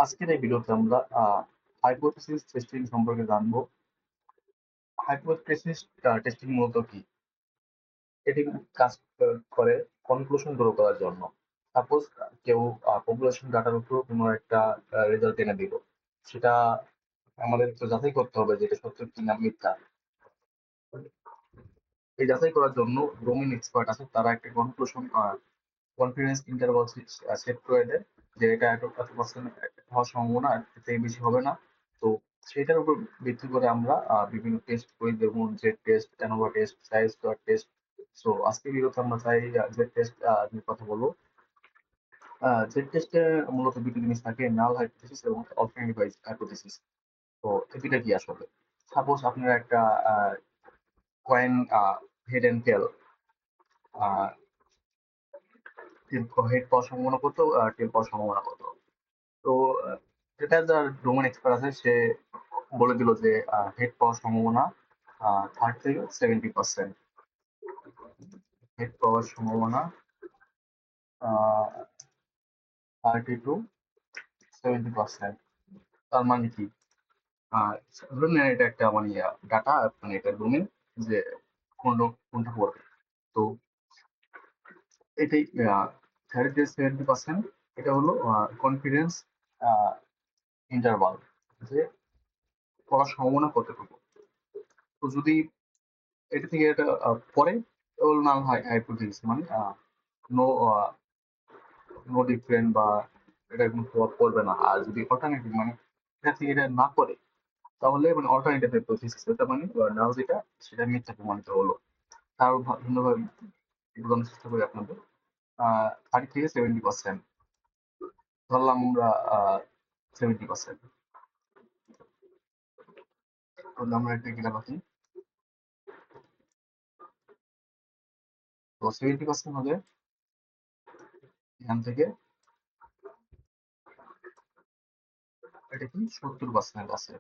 আজকের এই ভিডিওতে আমরা হাইপোথিসিস টেস্টিং সম্পর্কে জানবো। হাইপোথিসিস টেস্টিং মূলত কি? এটি কাজ করে কনক্লুশন ড্র করার জন্য। সাপোজ কেউ পপুলেশন ডাটার উপর কোনো একটা রেজাল্ট এনে দিল, সেটা আমাদের তো যাচাই করতে হবে যে এটা সত্য কিনা মিথ্যা। এই যাচাই করার জন্য ডোমেইন এক্সপার্ট আছে, তারা একটা কনক্লুশন কনফিডেন্স ইন্টারভাল সেট করে দেয় যে এটা এত পার্সেন্ট হওয়ার সম্ভাবনা, এর থেকে বেশি হবে না। তো সেটার উপর ভিত্তি করে আমরা বিভিন্ন টেস্ট করি, যেমন জেড টেস্ট, অ্যানোভা টেস্ট, সাই স্কোয়ার টেস্ট। সো আজকে ভিডিওতে আমরা চাই জেড টেস্ট নিয়ে কথা বলবো। জেড টেস্টে মূলত দুটি জিনিস থাকে, নাল হাইপোথিসিস এবং অল্টারনেটিভ হাইপোথিসিস। তো এই দুটা কি আসলে? সাপোজ আপনারা একটা coin head and tail, head পাওয়ার সম্ভাবনা কত, টেল পাওয়ার সম্ভাবনা কত। তো যেটা যার ডোমেন এক্সপার্ট আছে সে বলে দিল যে হেড পাওয়ার সম্ভাবনা 30 থেকে 70%। হেড পাওয়ার সম্ভাবনা 30 to 70%। তার মানে কি? আহ ধরুন এটা একটা মানে ডাটা, মানে এটা ডোমেন যে কোনটা পড়বে। তো এটাই 30 to 70%, এটা হলো কনফিডেন্স ইন্টারভাল, যে পড়ার সম্ভাবনা কতটুকু। তো যদি এটা থেকে এটা পরে, ওর নাম হয় হাইপোথিসিস, মানে নো নো ডিফারেন্ট, বা এটা কোনো প্রভাব পড়বে না। আর যদি অল্টারনেটিভ, মানে এটা থেকে এটা না করে, তাহলে মানে অল্টারনেটিভ হাইপোথিসিস, এটা মানে নাও যেটা সেটা মিথ্যা প্রমাণিত হলো। তার ভিন্নভাবে বোঝানোর চেষ্টা করি আপনাদের। 30 থেকে 70%, ধরলাম আমরা 70%, তাহলে আমরা এটা কিনা পাচ্ছি। তো 70% হলে এখান থেকে এটা কি 70% আছে,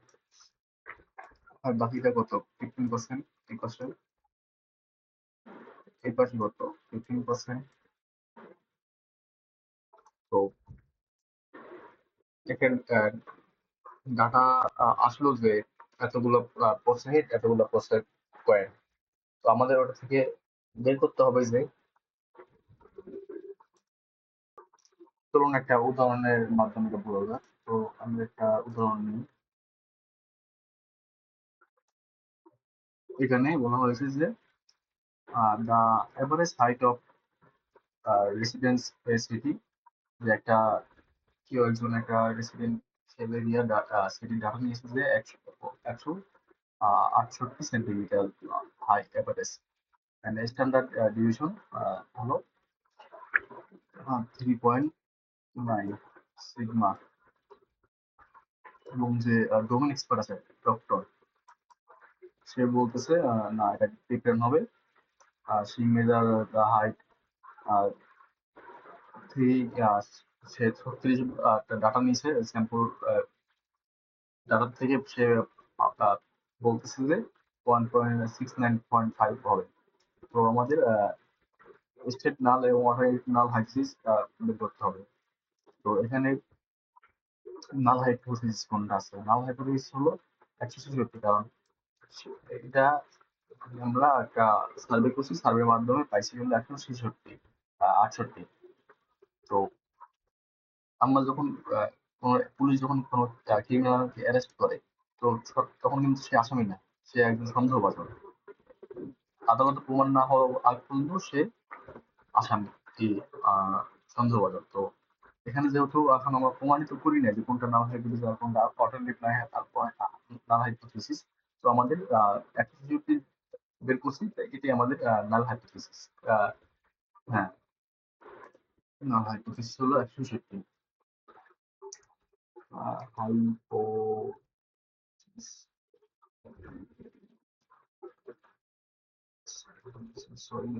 আর বাকিটা কত? 15%। এই পাশে, এই পাশে কত? 15%। তো দেখেন ডাটা আসলো যে এতগুলো পার্সেন্ট, এতগুলো পার্সেন্ট কয়েন। তো আমাদের ওটা থেকে বের করতে হবে যে, ধরুন একটা উদাহরণের মাধ্যমে এটা বলা যাক। তো আমি একটা উদাহরণ নিই। এখানে বলা হয়েছে যে the average height of residence city, যে একটা কেউ একজন একটা রেসিডেন্সিয়াল এরিয়া সিটি ডাটা নিয়েছে যে 168 centimetre high average, and standard deviation হলো 3.9 সিগমা। এবং যে ডোমেন এক্সপার্ট আছে ডক্টর, সে বলতেছে না, এটা ডিফারেন্ট হবে। সে মেজার দ্য হাইট থ্রি, সে 36 ডাটা নিয়েছে স্যাম্পল ডাটা থেকে। সে বলতেছে যে 1.69.5 হবে। তো আমাদের স্টেট নাল এবং অল্টারনেটিভ নাল হাইপোথিসিস বের করতে হবে। তো এখানে নাল হাইপোথিসিস কোনটা আছে? নাল হাইপোথিসিস হলো 166, কারণ এটা আমরা একটা সার্ভে করছি, সার্ভের মাধ্যমে পাইছি হলো 166, 68। তো আমরা যখন কোনো পুলিশ যখন কোনো ক্রিমিনালকে অ্যারেস্ট করে, তো তখন কিন্তু সে আসামি না, সে একজন সন্দেহভাজন। আদালতে প্রমাণ না হওয়া আগ পর্যন্ত সে আসামি কি সন্দেহভাজন। তো এখানে যেহেতু এখন আমরা প্রমাণিত করি না যে কোনটা নাল হাইপোথিসিস আর কোনটা অল্টারনেটিভ নাল হাইপোথিসিস, তো আমাদের 166 বের করছি, এটাই আমাদের নাল হাইপোথিসিস। হ্যাঁ, নাল হাইপোথিসিস হলো 166। Hypothesis, sorry,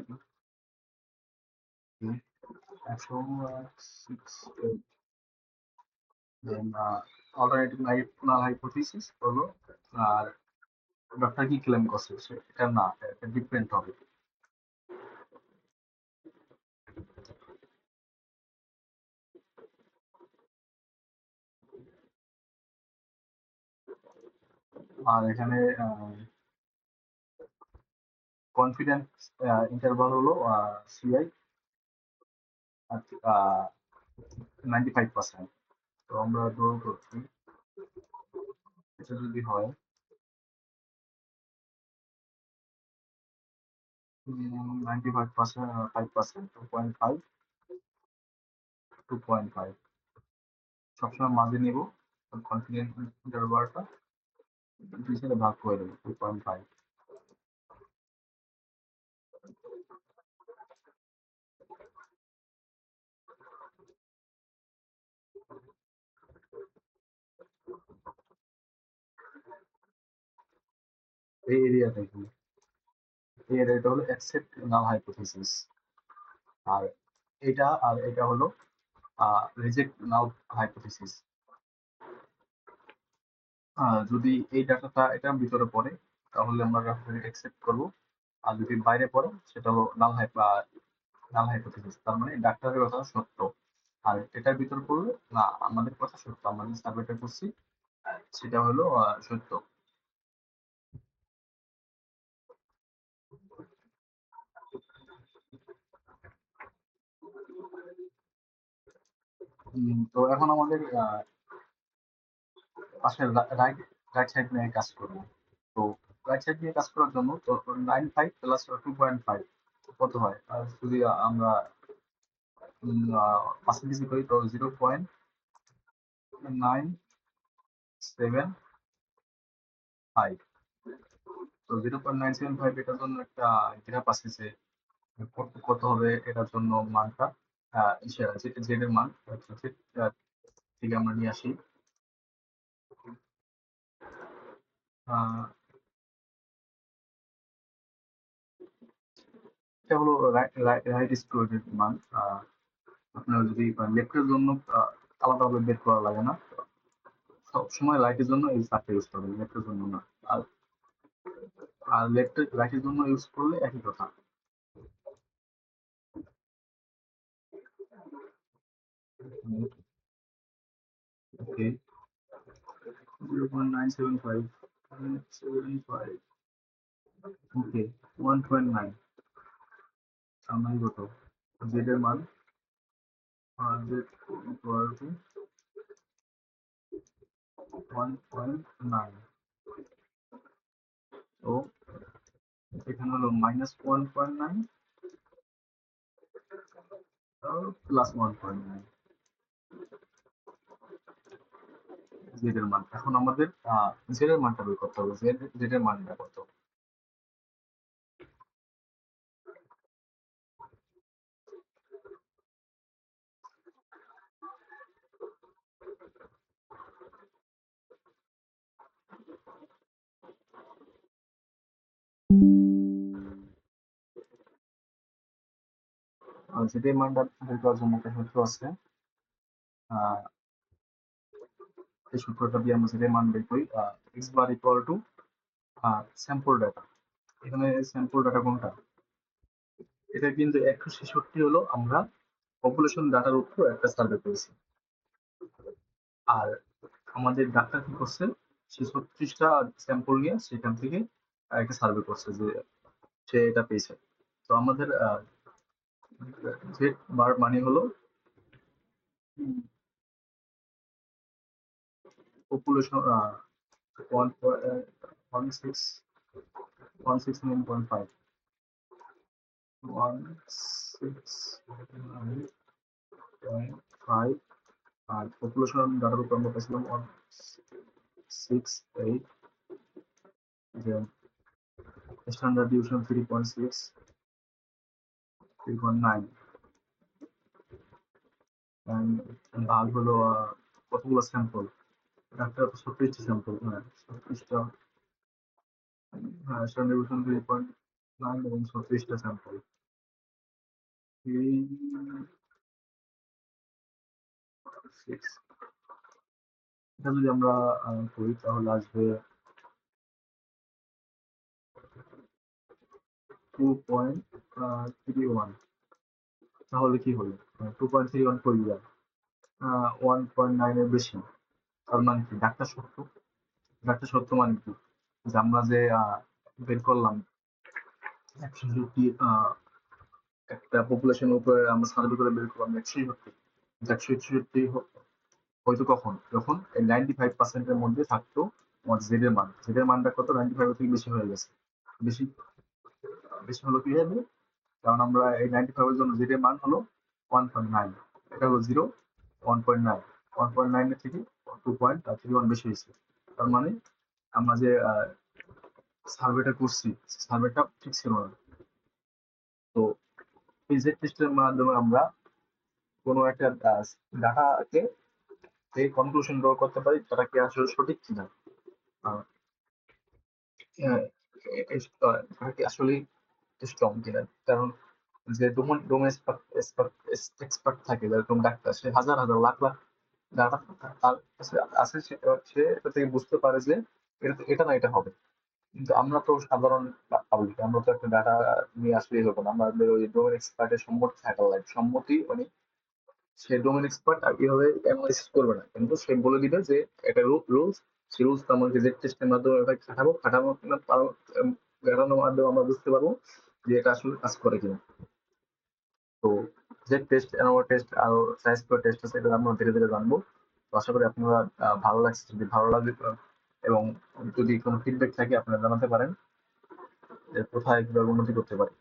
168। দেন অল্টারনেটিভ নাল হাইপোথিসিস হলো, আর ডক্টর কি ক্লেম করছে সে এটা না, এটা ডিফারেন্ট হবে। আর এখানে কনফিডেন্স ইন্টারভাল হলো সিআই 95%। তো আমরা ধরো করছি এটা যদি হয় 95%, 5%, 2.5, 2.5 সবসময় মাঝে নিব। কনফিডেন্স ইন্টারভালটা দুই সাথে ভাগ করে দেবো 2.5। এই এরিয়াটা কি? এই এরিয়াটা হলো অ্যাকসেপ্ট নাল হাইপোথিসিস। আর এটা হলো রিজেক্ট নাল হাইপোথিসিস। যদি এই ডাটাটা এটার ভিতরে পড়ে তাহলে আমরা অ্যাকসেপ্ট করবো। আর যদি বাইরে পড়ে সেটা হলো নাল হাইপোথিসিস, তার মানে ডাক্তারের কথা সত্য। আর এটার ভিতর পড়লে না, আমাদের কথা সত্য, আমরা যে সার্ভেটা করছি সেটা হলো সত্য। তো এখন আমাদের পাশে রাইট রাইট সাইড নিয়ে কাজ করবো। তো রাইট সাইড নিয়ে কাজ করার জন্য তো 9.5 প্লাস 2.5 কত হয়? আর যদি আমরা পার্সেন্টেজ করি তো 0.975। তো 0.975 এটার জন্য একটা গ্রাফ আছে যে কত কত হবে এটার জন্য মানটা। জেড এর মান থেকে আমরা নিয়ে আসি। এটা হলো রাইট স্কোয়ারের মান। আপনার যদি লেফটের জন্য আলাদাভাবে বের করা লাগে না, সবসময় রাইটের জন্য এই চারটা ইউজ করবেন, লেফটের জন্য না। আর আর লেফটের রাইটের জন্য ইউজ করলে একই কথা। ওকে, 0.975, 75, ওকে, 1.9, তার মানে কত? জেড এর মান জেড ইকুয়াল টু 1.9। তো এখানে হলো -1.9 প্লাস 1.9 জেড এর মান। এখন আমাদের জেড এর মানটা বের করতে হবে। জেড এর মানটা কত? জেড এর মানটা বের করার জন্য একটা সূত্র আছে। আহ, এই সূত্রটা দিয়ে আমরা জেড এর মান বের করি। X bar equal to sample data. এখানে স্যাম্পল ডাটা কোনটা? এটা কিন্তু 166 হলো আমরা পপুলেশন ডাটার উপর একটা সার্ভে করেছি। আর আমাদের ডাক্তার কি করছে, সে 36টা স্যাম্পল নিয়ে সেখান থেকে একটা সার্ভে করছে যে সে এটা পেয়েছে। তো আমাদের জেড বার মানে হলো পপুলেশন 169.5, 169.5। আর পপুলেশন ডাটার উপর আমরা পেয়েছিলাম 168, স্ট্যান্ডার্ড ডিভিশন 3.6, 3.9, ভাগ হলো কতগুলো স্যাম্পল? ডাক্তার 36টা স্যাম্পল, হ্যাঁ 36টা, হ্যাঁ স্ট্যান্ডার্ড ডিভিশন 3.9 এবং 36টা স্যাম্পল। এই 6, এটা যদি আমরা করি তাহলে আসবে 2.31। তাহলে কি হলো? 2.31 করি যায় 1.9 এর বেশি। তার মানে কি ডাক্তার সত্য? ডাক্তার সত্য মানে কি? যে আমরা যে বের করলাম 160 একটা পপুলেশনের উপরে আমরা সার্ভে করে বের করলাম 167 হয়তো কখন, যখন এই 95% এর মধ্যে থাকতো আমার জেড এর মান। জেড এর মানটা কত? 95 থেকে বেশি হয়ে গেছে। বেশি বেশি হলো কি হবে? কারণ আমরা এই 95 এর জন্য জেড এর মান হলো 1.9, এটা হলো 0, 1.9, 1.9 এর থেকে 2.31 বেশি হয়েছে। তার মানে আমরা যে সার্ভেটা করছি, সার্ভেটা ঠিক ছিল না। তো এই জেড টেস্টের মাধ্যমে আমরা কোনো একটা ডাটাকে এই কনক্লুশন ড্র করতে পারি সেটা কি আসলে সঠিক কিনা, আহ, সেটা কি আসলে স্ট্রং কিনা। কারণ যে ডোমেন এক্সপার্ট থাকে, যেরকম ডাক্তার, সে হাজার হাজার লাখ লাখ ডাটা তার কাছে আছে, সে এটা থেকে বুঝতে পারে যে এটা না এটা হবে। কিন্তু আমরা তো সাধারণ পাবলিক, আমরা তো একটা ডাটা নিয়ে আসলেই হবে না, আমাদের ওই ডোমেন এক্সপার্টের সম্মতি থাকা লাগে। সম্মতি মানে সে ডোমেন এক্সপার্ট আর কিভাবে অ্যানালাইসিস করবে না, কিন্তু সে বলে দিবে যে এটা রুলস, সেই রুলস আমাকে জেড টেস্টের মাধ্যমে এটা খাটানোর মাধ্যমে আমরা বুঝতে পারবো যে এটা আসলে কাজ করে কিনা। তো জেড টেস্ট, অ্যানোভা টেস্ট, আরো সাইজ টেস্ট আছে, এটা আমরা ধীরে ধীরে জানবো। তো আশা করি আপনারা ভালো লাগছে। যদি ভালো লাগে এবং যদি কোনো ফিডব্যাক থাকে আপনারা জানাতে পারেন যে কোথায় কিভাবে উন্নতি করতে পারি।